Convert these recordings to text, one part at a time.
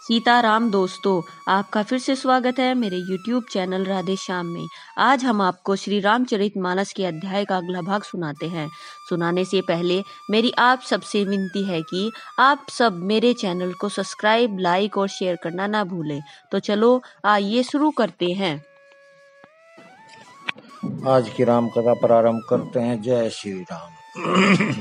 सीताराम दोस्तों, आपका फिर से स्वागत है मेरे YouTube चैनल राधे श्याम में। आज हम आपको श्री रामचरितमानस के अध्याय का अगला भाग सुनाते हैं। सुनाने से पहले मेरी आप सबसे विनती है कि आप सब मेरे चैनल को सब्सक्राइब, लाइक और शेयर करना ना भूलें। तो चलो आइए शुरू करते हैं। आज की राम कथा प्रारंभ करते हैं। जय श्री राम।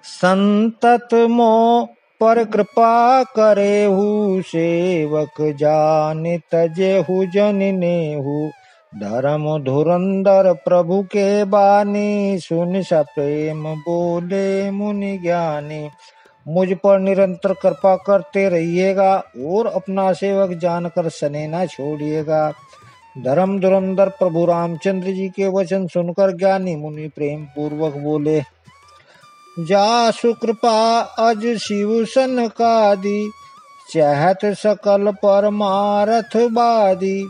संतत मोह पर कृपा करेहु, सेवक जान तजेहु जन नेहु। धर्म धुरंधर प्रभु के बानी, सुन सप्रेम बोले मुनि ज्ञानी। मुझ पर निरंतर कृपा करते रहिएगा और अपना सेवक जानकर सने न छोड़िएगा। धर्म धुरंधर प्रभु रामचंद्र जी के वचन सुनकर ज्ञानी मुनि प्रेम पूर्वक बोले। जासु कृपा अज शिव सनकादि, चहत सकल परमारथ बादी।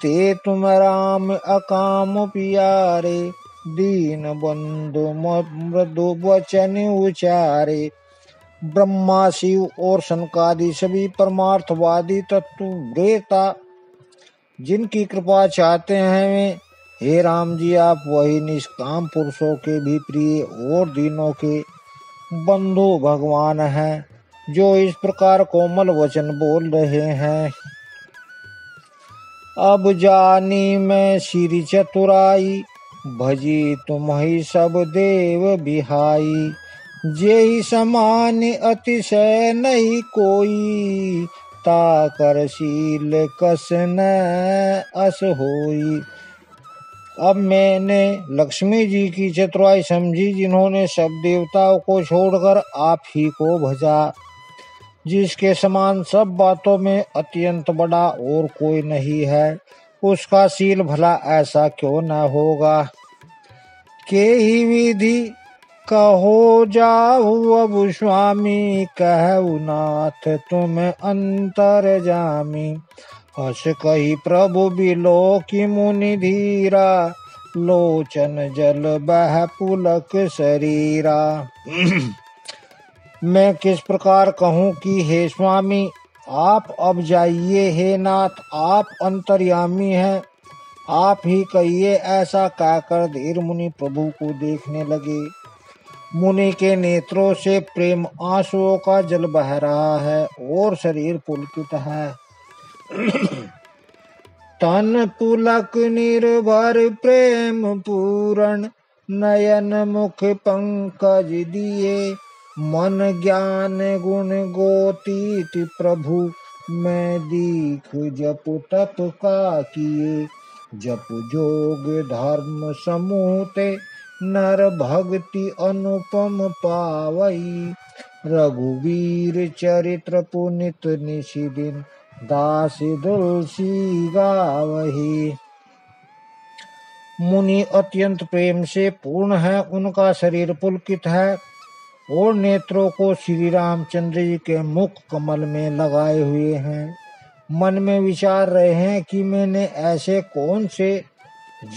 ते तुम राम अकाम पियारे, दीन बंधु मृदु वचन उचारे। ब्रह्मा शिव और सनकादि सभी परमार्थवादी तत्व वेता जिनकी कृपा चाहते हैं वे, हे राम जी आप वही निष्काम पुरुषों के भी प्रिय और दीनों के बंधु भगवान हैं, जो इस प्रकार कोमल वचन बोल रहे हैं। अब जानी मैं श्री चतुराई, भजी तुम्हि सब देव बिहाई। जेहि समान अतिशय नहीं कोई, ताकर शील कस न अस होई। अब मैंने लक्ष्मी जी की चतुराई समझी, जिन्होंने सब देवताओं को छोड़कर आप ही को भजा। जिसके समान सब बातों में अत्यंत बड़ा और कोई नहीं है, उसका शील भला ऐसा क्यों न होगा। के ही विधि कहो जाहु अब स्वामी, कहु नाथ तुम अंतर जामी। हस कही प्रभु बिलो की मुनि धीरा, लोचन जल बह पुलक शरीरा। मैं किस प्रकार कहूँ कि हे स्वामी आप अब जाइए, हे नाथ आप अंतर्यामी हैं, आप ही कहिए। ऐसा कहकर धीर मुनि प्रभु को देखने लगे। मुनि के नेत्रों से प्रेम आंसुओं का जल बह रहा है और शरीर पुलकित है। तन पुलक निर्भर प्रेम पूरण, नयन मुख पंकज दिए। मन ज्ञान गुण गोतीत प्रभु, मैं दीख जप तप का किए। जप जोग धर्म समूह ते, नर भक्ति अनुपम पावई। रघुवीर चरित्र पुनित निशिदिन, दास तुलसी गावही। मुनि अत्यंत प्रेम से पूर्ण है, उनका शरीर पुलकित है और नेत्रों को श्री रामचंद्र जी के मुख कमल में लगाए हुए हैं। मन में विचार रहे हैं कि मैंने ऐसे कौन से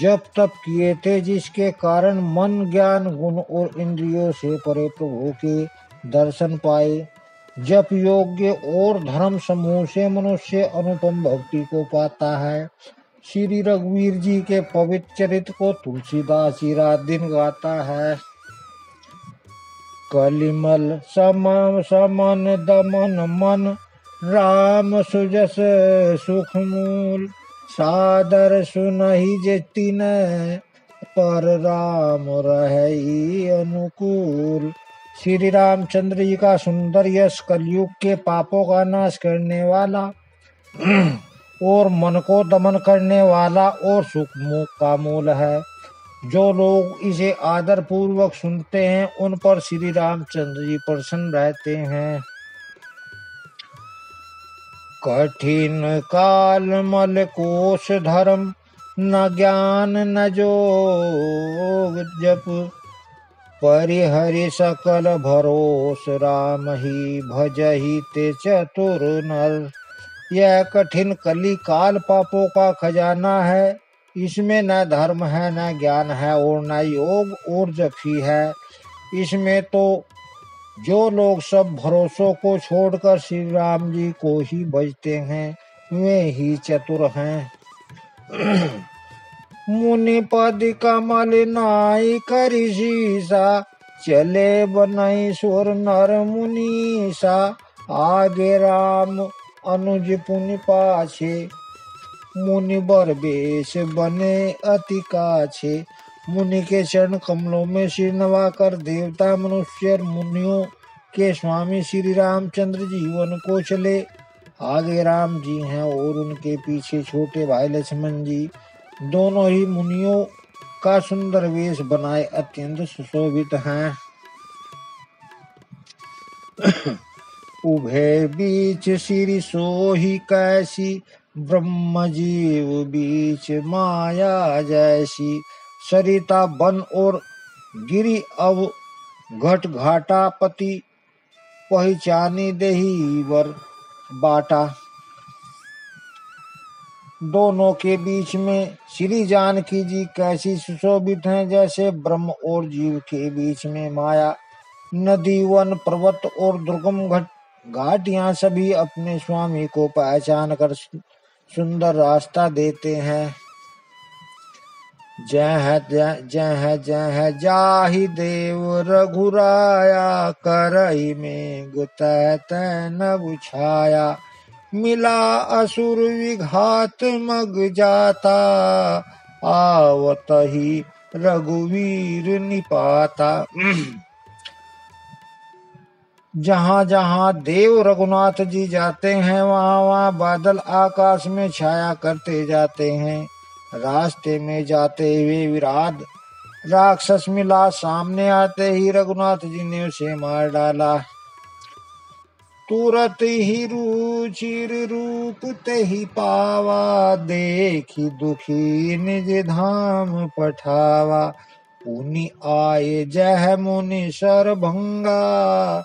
जप तप किए थे जिसके कारण मन ज्ञान गुण और इंद्रियों से परे प्रभु के दर्शन पाए। जप योग्य और धर्म समूह से मनुष्य अनुपम भक्ति को पाता है। श्री रघुवीर जी के पवित्र चरित्र को तुलसीदास जी रात दिन गाता है। कलिमल समन दमन मन, राम सुजस सुख मूल। सादर सुनहि जे तिन, पर राम रहई अनुकूल। श्री रामचंद्र जी का सुंदर यश कलयुग के पापों का नाश करने वाला और मन को दमन करने वाला और सुख का मूल है। जो लोग इसे आदर पूर्वक सुनते हैं उन पर श्री रामचंद्र जी प्रसन्न रहते हैं। कठिन काल मल कोश धर्म, न ज्ञान न जोग जप। परिहरि सकल भरोस, राम ही भजहि ते चतुर नर। यह कठिन कली काल पापों का खजाना है। इसमें न धर्म है, न ज्ञान है और न योग और जप ही है। इसमें तो जो लोग सब भरोसों को छोड़कर श्री राम जी को ही भजते हैं वे ही चतुर हैं। मुनि पद कमल नाई करि शीसा, चले बनईश्वर नर मुनीसा। आगे राम अनुज पुनि पाछे, मुनि बर बेश बने अति काछे। मुनि के चरण कमलों में सिर नवाकर देवता मनुष्य और मुनियों के स्वामी श्री रामचंद्र जी वन को चले। आगे राम जी हैं और उनके पीछे छोटे भाई लक्ष्मण जी, दोनों ही मुनियों का सुंदर वेश बनाए अत्यंत सुशोभित हैं। उभय बीच सिरि सोही कैसी, ब्रह्म जीव बीच माया जैसी। सरिता वन और गिरी अब घट घाटा, पति पहचानी देही वर बाटा। दोनों के बीच में श्री जानकी जी कैसी सुशोभित हैं, जैसे ब्रह्म और जीव के बीच में माया। नदी वन पर्वत और दुर्गम घाटियां सभी अपने स्वामी को पहचान कर सुंदर रास्ता देते हैं। जह जाहि देव रघुराया, करई में गुतैत नभ छाया। मिला असुर विघात मग जाता, आवत ही रघुवीर निपाता। जहाँ जहाँ देव रघुनाथ जी जाते हैं वहाँ वहाँ बादल आकाश में छाया करते जाते हैं। रास्ते में जाते हुए विराट राक्षस मिला, सामने आते ही रघुनाथ जी ने उसे मार डाला। तुरत ही रुचिर रूप तेहि पावा, देखी दुखी निज धाम पठावा। पुनि आए जह मुनि सरभंगा,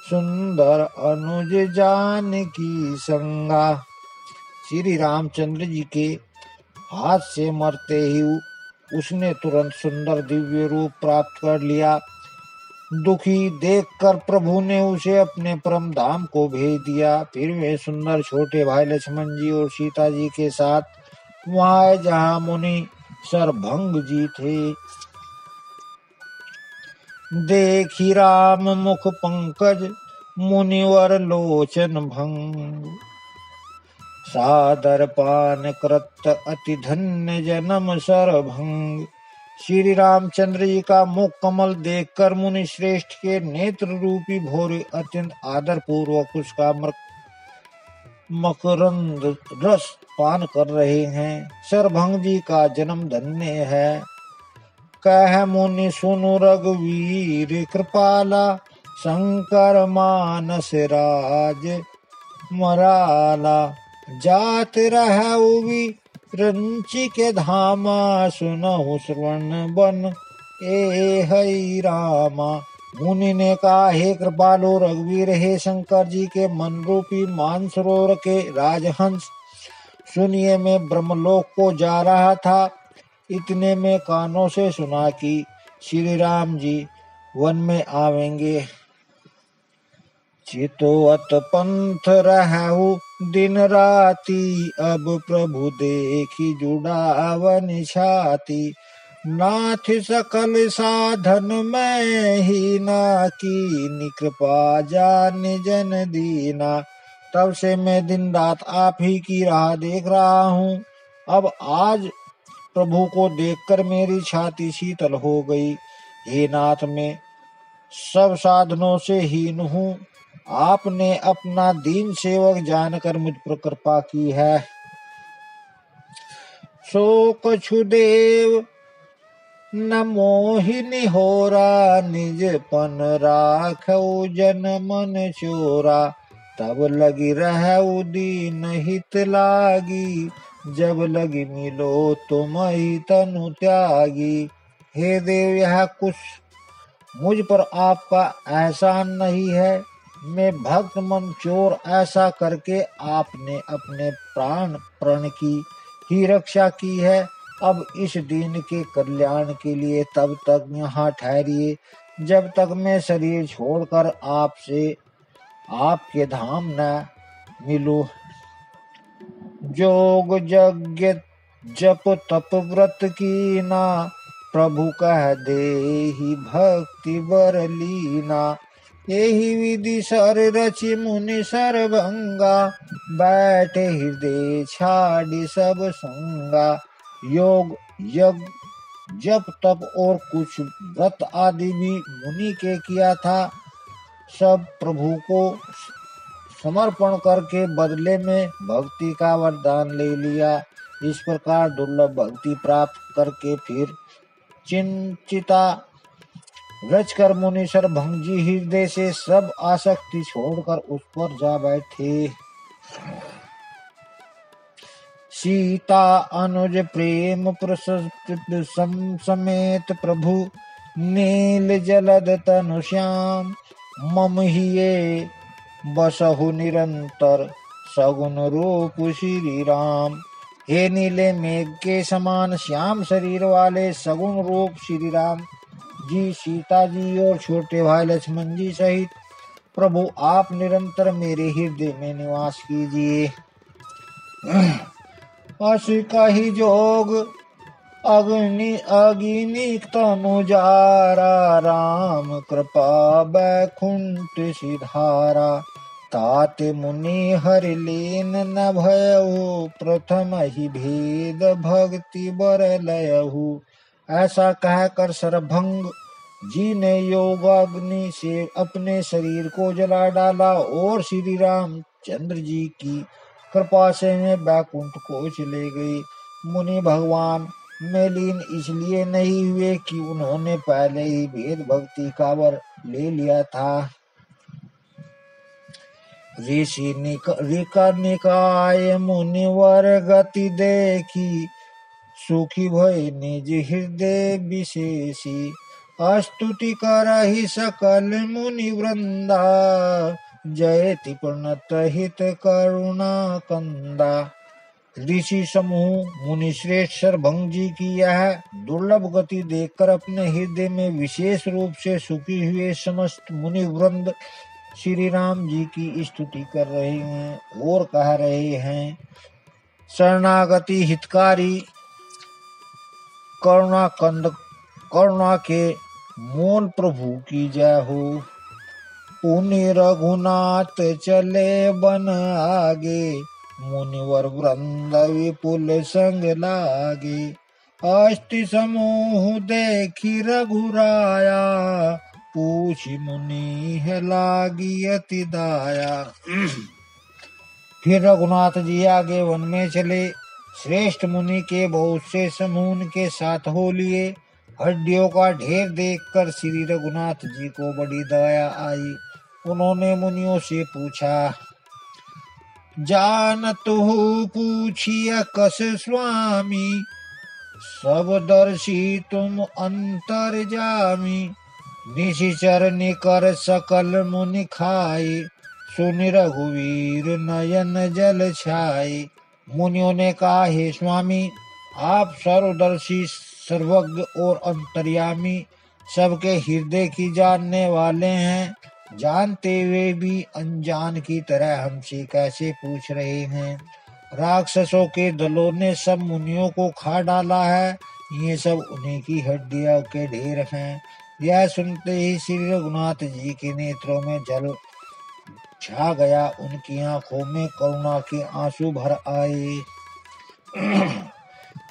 सुंदर अनुज जानकी संगा। श्री रामचंद्र जी के हाथ से मरते ही उसने तुरंत सुंदर दिव्य रूप प्राप्त कर लिया। दुखी देखकर प्रभु ने उसे अपने परम धाम को भेज दिया। फिर वे सुंदर छोटे भाई लक्ष्मण जी और सीता जी के साथ वहां जहाँ मुनि सरभंग जी थे। देखी राम मुख पंकज, मुनिवर लोचन भंग। सादर पान कृत अति धन्य जन्म सरभंग। श्री रामचंद्र जी का मुख कमल देखकर मुनि श्रेष्ठ के नेत्र रूपी भोरे अत्यंत आदर पूर्वक उसका मकरंद रस पान कर रहे हैं। सरभंग जी का जन्म धन्य है। कह मुनि सुनु रघुवीर कृपाला, शंकर मानस राज मराला। जात रहउवी रंची के धामा, सुनहु श्रवण बन ए हई रामा। मुनि ने कहा, हे कृपालु रघुवीर, हे शंकर जी के मन रूपी मानसरोवर के राजहंस, सुनिए मैं ब्रह्मलोक को जा रहा था। इतने में कानों से सुना कि श्री राम जी वन में आवेंगे। चितोवत पंथ रहु दिन राती, अब प्रभु देखी जुड़ावन छाती। नाथ सकल साधन में ही ना कीनी, कृपा जान जन दीना। तब से मैं दिन रात आप ही की राह देख रहा हूँ। अब आज प्रभु को देखकर मेरी छाती शीतल हो गई। हे नाथ, मैं सब साधनों से हीन हूँ। आपने अपना दीन सेवक जानकर मुझ पर कृपा की है। सो कछु देव न मोहिनी होरा, निज पन राखऊ जन मन चोरा। तब लगी रहऊ दीन हित लागी, जब लगी मिलो तुमहि तनु त्यागी। हे देव, यह कुछ मुझ पर आपका एहसान नहीं है। मैं भक्त मन चोर, ऐसा करके आपने अपने प्राण प्रण की ही रक्षा की है। अब इस दीन के कल्याण के लिए तब तक यहाँ ठहरिए, जब तक मैं शरीर छोड़कर आपसे आपके धाम न मिलूं। जोग यज्ञ जप तप व्रत कीना, प्रभु कह देहि भक्ति बर लीना। यही विधि सर रचि मुनि सरभंगा, बैठे हृदय छाड़ी सब संगा। योग यज्ञ जप तप और कुछ व्रत आदि भी मुनि के किया था, सब प्रभु को समर्पण करके बदले में भक्ति का वरदान ले लिया। इस प्रकार दुर्लभ भक्ति प्राप्त करके फिर चिंचिता रचकर मुनीश्वर भंगी हृदय से सब आसक्ति छोड़कर उस पर जा बैठे। सीता अनुज प्रेम समेत प्रभु, नील जलद तनु श्याम। मम हिये बसहु निरंतर, सगुन रूप श्री राम। हे नीले मेघ के समान श्याम शरीर वाले सगुन रूप श्री राम जी, सीता जी और छोटे भाई लक्ष्मण जी सहित प्रभु आप निरंतर मेरे हृदय में निवास कीजिए। अस कहि जोग अग्नि तनुजारा, राम कृपा बैकुंठ सिधारा। ताते मुनि हरि लीन न भयहु, प्रथम ही भेद भक्ति बर लयहु। ऐसा कहकर सरभंग जी ने योगाग्नि से अपने शरीर को जला डाला और श्री राम चंद्र जी की कृपा से मैं बैकुंठ को चले गई। मुनि भगवान में लीन इसलिए नहीं हुए कि उन्होंने पहले ही भेद भक्ति का वर ले लिया था। ऋषि निकाय मुनिवर गति देखी, सुखी भय निज हृदय विशेषी। स्तुति करहि सकल मुनि वृंदा, जयति प्रणत हित करुणा कंदा। ऋषि समूह मुनि श्रेष्ठ सरभंग जी की यह दुर्लभ गति देखकर अपने हृदय में विशेष रूप से सुखी हुए समस्त मुनि वृंद श्री राम जी की स्तुति कर रहे हैं और कह रहे हैं, शरणागति हितकारी करुणा के मूल प्रभु की जय हो। पुनि रघुनाथ चले बन आगे, मुनिवर वृंद विपुल संग लागे। अष्टि समूह देखी रघुराया, पूछी मुनि है लागी अति दाया। फिर रघुनाथ जी आगे वन में चले। श्रेष्ठ मुनि के बहुत से समूह के साथ हो लिए। हड्डियों का ढेर देखकर श्री रघुनाथ जी को बड़ी दया आई। उन्होंने मुनियों से पूछा, जानत हो पूछिए कस स्वामी, सब दर्शी तुम अंतर जामी। निशिचर निकर सकल मुनि खाए, सुनि रघुवीर नयन जल छाए। मुनियों ने कहा, हे स्वामी, आप सर्वदर्शी सर्वज्ञ और अंतर्यामी सबके हृदय की जानने वाले हैं। जानते हुए भी अनजान की तरह हमसे कैसे पूछ रहे हैं। राक्षसों के दलों ने सब मुनियों को खा डाला है, ये सब उन्हीं की हड्डियों के ढेर हैं। यह सुनते ही श्री रघुनाथ जी के नेत्रों में जल छा गया। उनकी आंखों में करुणा के आंसू भर आए।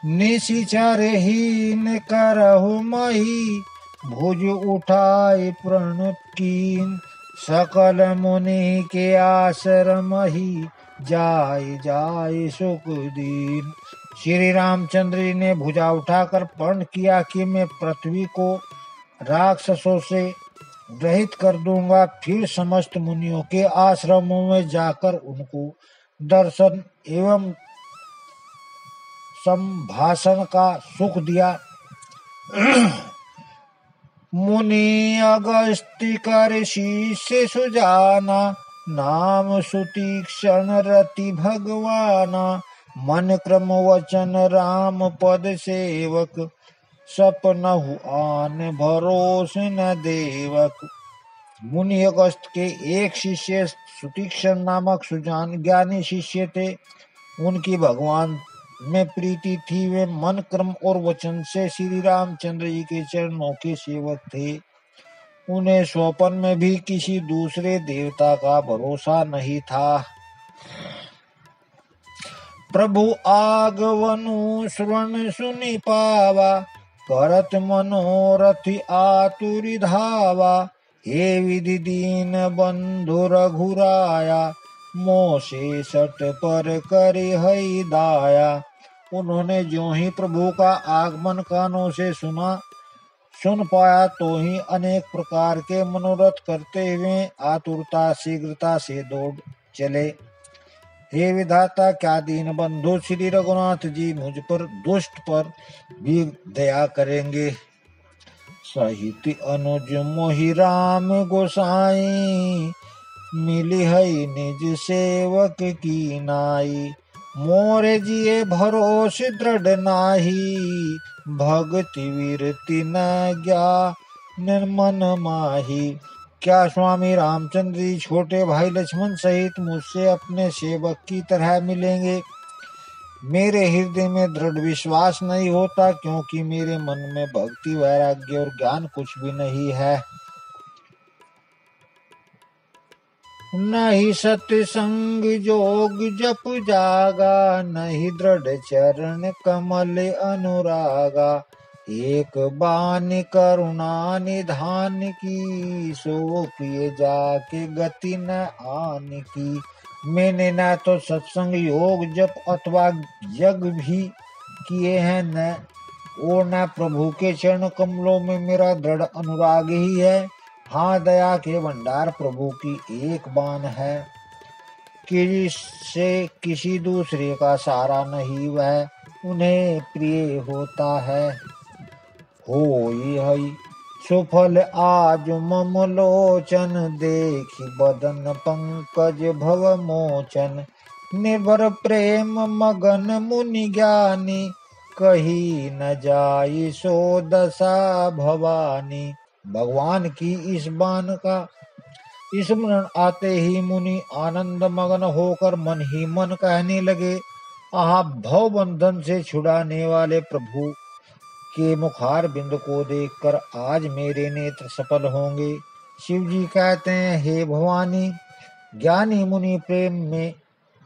निशिचर हीन करहु मही, भुज उठाए प्रणुत कीन। सकल मुनि के आश्रम ही, जाय जाय सुख दीन। श्री रामचंद्र जी ने भुजा उठाकर प्रण किया कि मैं पृथ्वी को राक्षसों से रहित कर दूंगा। फिर समस्त मुनियों के आश्रमों में जाकर उनको दर्शन एवं संभाषण का सुख दिया। मुनि अगस्त्य कर शीश सुजाना, नाम सुतीक्षण रति भगवाना। मन क्रम वचन राम पद सेवक, सपनहु आन भरोस न देवक। मुनि अगस्त के एक शिष्य सुतीक्षण नामक सुजान ज्ञानी शिष्य थे। उनकी भगवान में प्रीति थी। वे मन, कर्म और वचन से श्री रामचंद्र जी के चरणों के सेवक थे। उन्हें स्वप्न में भी किसी दूसरे देवता का भरोसा नहीं था। प्रभु आगवनु श्रवण सुनि पावा, करत मनोरथ आतुर धावा। हे विधि दीन बंधु रघुराया, मोसे सट पर करे हई दाया। उन्होंने जो ही प्रभु का आगमन कानों से सुन पाया तो ही अनेक प्रकार के मनोरथ करते हुए आतुरता शीघ्रता से दौड़ चले। हे विधाता, क्या दीन बंधु श्री रघुनाथ जी मुझ पर दुष्ट पर भी दया करेंगे। सहित अनुज मोहि राम गोसाई, मिली हई निज सेवक की नाई। मोरे जिए भरोस दृढ़ नाही, भक्ति वीरति न ज्ञान मन माही। क्या स्वामी रामचंद्र जी छोटे भाई लक्ष्मण सहित मुझसे अपने सेवक की तरह मिलेंगे। मेरे हृदय में दृढ़ विश्वास नहीं होता, क्योंकि मेरे मन में भक्ति, वैराग्य और ज्ञान कुछ भी नहीं है। नहीं सत्संग जोग जप जागा, नहीं दृढ़ चरण कमल अनुरागा। एक बानी करुणा निधान की, सो किए जाके गति न आन की। मैंने न तो सत्संग योग जप अथवा यज्ञ भी किए हैं, न प्रभु के चरण कमलों में मेरा दृढ़ अनुराग ही है। हाँ, दया के भंडार प्रभु की एक बान है, किसी किसी दूसरे का सहारा नहीं, वह उन्हें प्रिय होता है। होई हई सुफल आज मम लोचन, देखि बदन पंकज भव मोचन। निर्भर प्रेम मगन मुनि ज्ञानी, कही न जाई सो दशा भवानी। भगवान की इस बान का स्मरण आते ही मुनि आनंद मगन होकर मन ही मन कहने लगे, आहा, भव बंधन से छुड़ाने वाले प्रभु के मुखार बिंद को देखकर आज मेरे नेत्र सफल होंगे। शिव जी कहते हैं, हे भवानी, ज्ञानी मुनि प्रेम में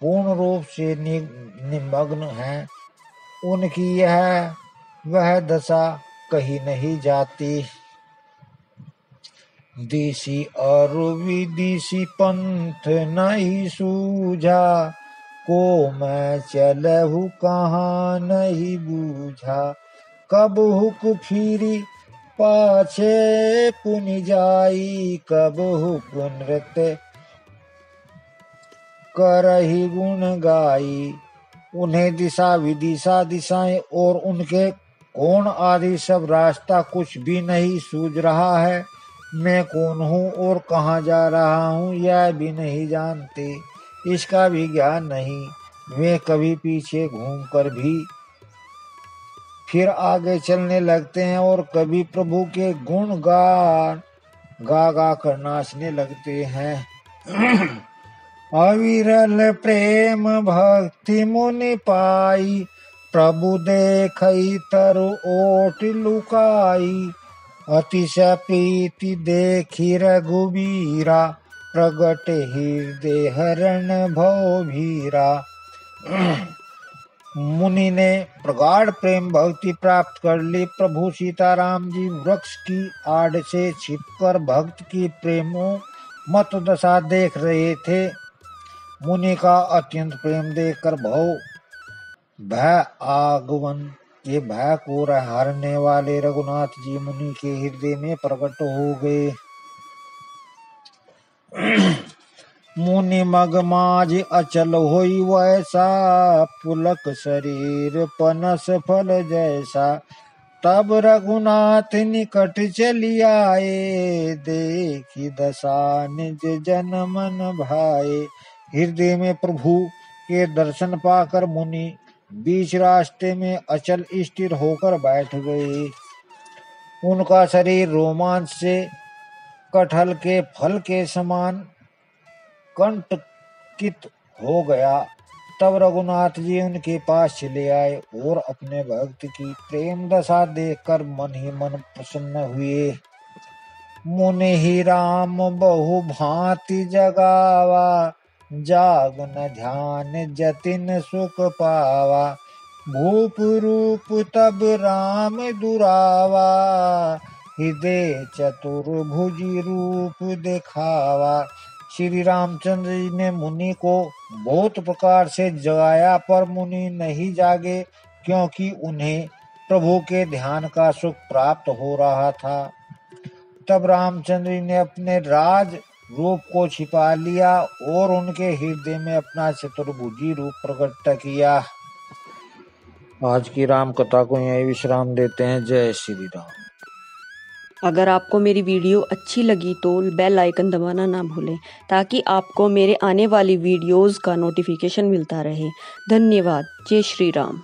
पूर्ण रूप से निमग्न हैं। उनकी वह दशा कही नहीं जाती। देसी और विदेशी पंथ नहीं सूझा, को मैं चलहु कहाँ नहीं बूझा। कब हुक फिरी पाछे पुनि जाई, कब हुक नृत्य करहि गुण गाई। उन्हें दिशा विदिशा दिशाएं और उनके कोण आदि सब रास्ता कुछ भी नहीं सूझ रहा है। मैं कौन हूँ और कहाँ जा रहा हूँ यह भी नहीं जानते, इसका भी ज्ञान नहीं। वे कभी पीछे घूमकर भी फिर आगे चलने लगते हैं और कभी प्रभु के गुण गा कर नाचने लगते हैं। अविरल प्रेम भक्ति मुनि पाई, प्रभु देखई तरु ओट लुकाई। अतिशय प्रीति देखी रघुबीरा, प्रगट हृदय हरण भव भीरा। मुनि ने प्रगाढ़ प्रेम भक्ति प्राप्त कर ली। प्रभु सीताराम जी वृक्ष की आड़ से छिपकर भक्त की प्रेमो मत दशा देख रहे थे। मुनि का अत्यंत प्रेम देखकर भय आगमन के भय को हारने वाले रघुनाथ जी मुनि के हृदय में प्रकट हो गए। मुनि मग माज अचल होई वैसा, पुलक शरीर पनस फल जैसा। तब रघुनाथ निकट चली आए, देखी दशा निज जन मन भाए। हृदय में प्रभु के दर्शन पाकर मुनि बीच रास्ते में अचल स्थिर होकर बैठ गए। उनका शरीर रोमांच से कटहल के फल के समान कंटकित हो गया। तब रघुनाथ जी उनके पास चले आए और अपने भक्त की प्रेम दशा देखकर मन ही मन प्रसन्न हुए। मुनि ही राम बहु भांति जगावा, जाग न ध्यान जतिन सुख पावा। भूप रूप तब राम दुरावा, हृदय चतुर्भुजी रूप दिखावा। श्री रामचंद्र जी ने मुनि को बहुत प्रकार से जगाया, पर मुनि नहीं जागे, क्योंकि उन्हें प्रभु के ध्यान का सुख प्राप्त हो रहा था। तब रामचंद्र जी ने अपने राज रूप को छिपा लिया और उनके हृदय में अपना चतुर्भुजी रूप प्रकट किया। आज की राम कथा को यही विश्राम देते हैं। जय श्री राम। अगर आपको मेरी वीडियो अच्छी लगी तो बेल आइकन दबाना ना भूलें, ताकि आपको मेरे आने वाली वीडियोस का नोटिफिकेशन मिलता रहे। धन्यवाद। जय श्री राम।